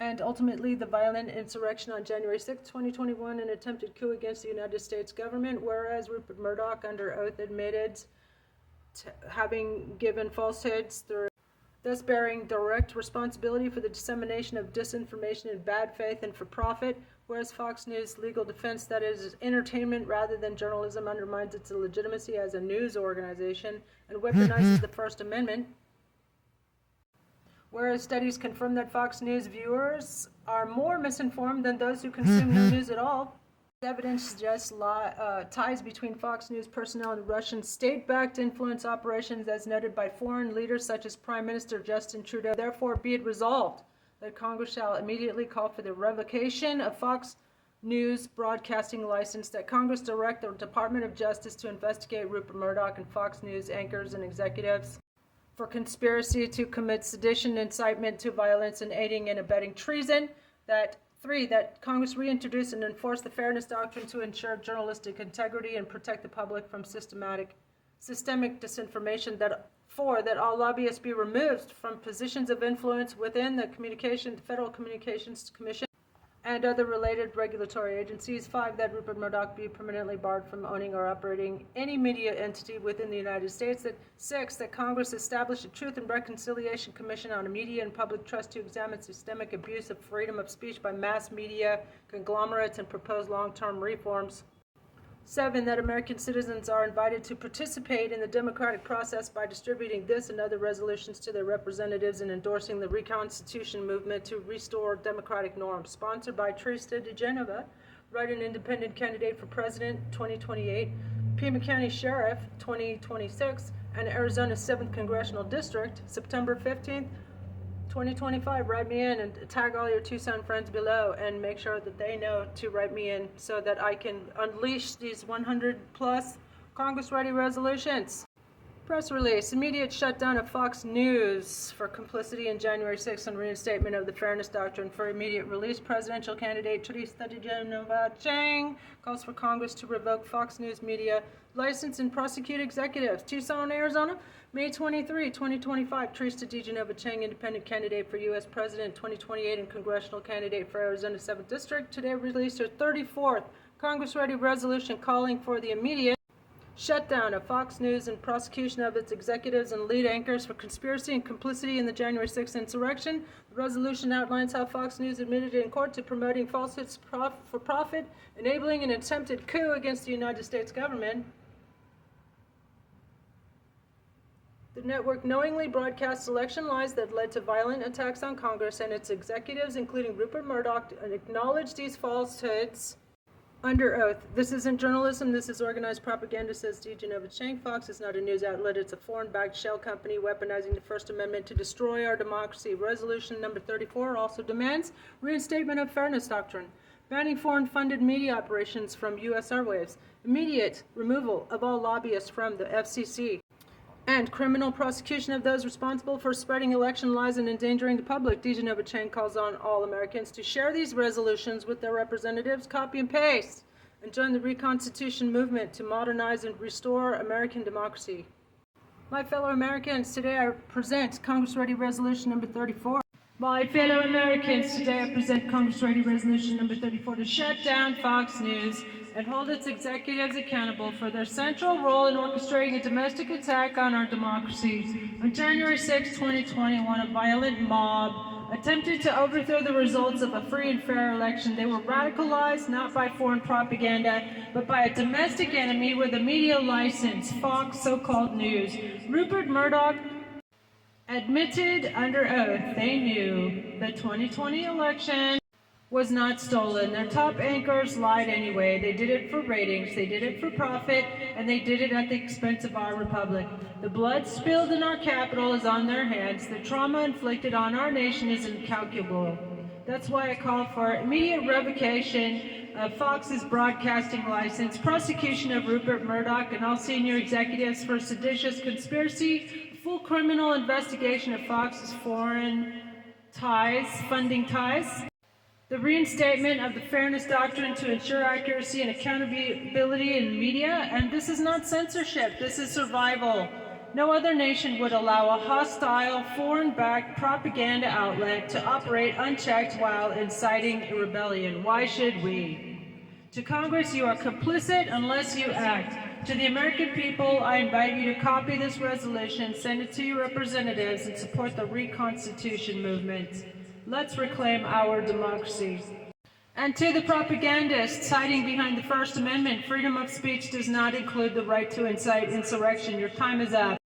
and ultimately the violent insurrection on January 6, 2021, an attempted coup against the United States government, whereas Rupert Murdoch, under oath, admitted having given falsehoods, thus bearing direct responsibility for the dissemination of disinformation in bad faith and for profit, whereas Fox News' legal defense that it is entertainment rather than journalism undermines its legitimacy as a news organization and weaponizes the First Amendment. Whereas studies confirm that Fox News viewers are more misinformed than those who consume no news at all. Evidence suggests ties between Fox News personnel and Russian state-backed influence operations, as noted by foreign leaders such as Prime Minister Justin Trudeau. Therefore, be it resolved that Congress shall immediately call for the revocation of Fox News broadcasting license, that Congress direct the Department of Justice to investigate Rupert Murdoch and Fox News anchors and executives for conspiracy to commit sedition, incitement to violence, and aiding and abetting treason. That Congress reintroduce and enforce the Fairness Doctrine to ensure journalistic integrity and protect the public from systemic disinformation. That all lobbyists be removed from positions of influence within the Federal Communications Commission and other related regulatory agencies. 5, that Rupert Murdoch be permanently barred from owning or operating any media entity within the United States. 6, that Congress establish a Truth and Reconciliation Commission on Media and Public Trust to examine systemic abuse of freedom of speech by mass media conglomerates and propose long-term reforms. 7, that American citizens are invited to participate in the democratic process by distributing this and other resolutions to their representatives and endorsing the Reconstitution movement to restore democratic norms. Sponsored by Trista DeGenova, Write-in Independent Candidate for President 2028, Pima County Sheriff 2026, and Arizona's 7th Congressional District, September 15th, 2025. Write me in and tag all your Tucson friends below and make sure that they know to write me in so that I can unleash these 100 plus Congress ready resolutions. Press release: immediate shutdown of Fox News for complicity in January 6th and reinstatement of the Fairness Doctrine for immediate release. Presidential candidate Teresa DeGenova Chang calls for Congress to revoke Fox News media license and prosecute executives. Tucson, Arizona, May 23, 2025. Teresa DeGenova Chang, independent candidate for U.S. President 2028 and congressional candidate for Arizona 7th District, today released her 34th Congress-ready resolution calling for the immediate shutdown of Fox News and prosecution of its executives and lead anchors for conspiracy and complicity in the January 6th insurrection. The resolution outlines how Fox News admitted in court to promoting falsehoods for profit, enabling an attempted coup against the United States government. The network knowingly broadcast election lies that led to violent attacks on Congress and its executives, including Rupert Murdoch, and acknowledged these falsehoods under oath. This isn't journalism, this is organized propaganda, says DeGenova Chang. Fox is not a news outlet, it's a foreign-backed shell company weaponizing the First Amendment to destroy our democracy. Resolution number 34 also demands reinstatement of Fairness Doctrine, banning foreign-funded media operations from U.S. airwaves, immediate removal of all lobbyists from the FCC, and criminal prosecution of those responsible for spreading election lies and endangering the public. DeGenova Chang calls on all Americans to share these resolutions with their representatives, copy and paste, and join the Reconstitution movement to modernize and restore American democracy. My fellow Americans, today I present Congress-ready resolution number 34. My fellow Americans, today I present Congress-ready resolution number 34 to shut down Fox News and hold its executives accountable for their central role in orchestrating a domestic attack on our democracy. On January 6, 2021, a violent mob attempted to overthrow the results of a free and fair election. They were radicalized not by foreign propaganda, but by a domestic enemy with a media license, Fox so-called News. Rupert Murdoch admitted under oath they knew the 2020 election was not stolen. Their top anchors lied anyway. They did it for ratings, they did it for profit, and they did it at the expense of our republic. The blood spilled in our capital is on their hands. The trauma inflicted on our nation is incalculable. That's why I call for immediate revocation of Fox's broadcasting license, prosecution of Rupert Murdoch and all senior executives for seditious conspiracy, full criminal investigation of Fox's foreign ties, funding ties, the reinstatement of the Fairness Doctrine to ensure accuracy and accountability in media. And this is not censorship, this is survival. No other nation would allow a hostile, foreign-backed propaganda outlet to operate unchecked while inciting rebellion. Why should we? To Congress, you are complicit unless you act. To the American people, I invite you to copy this resolution, send it to your representatives, and support the Reconstitution movement. Let's reclaim our democracy. And to the propagandists hiding behind the First Amendment, freedom of speech does not include the right to incite insurrection. Your time is up.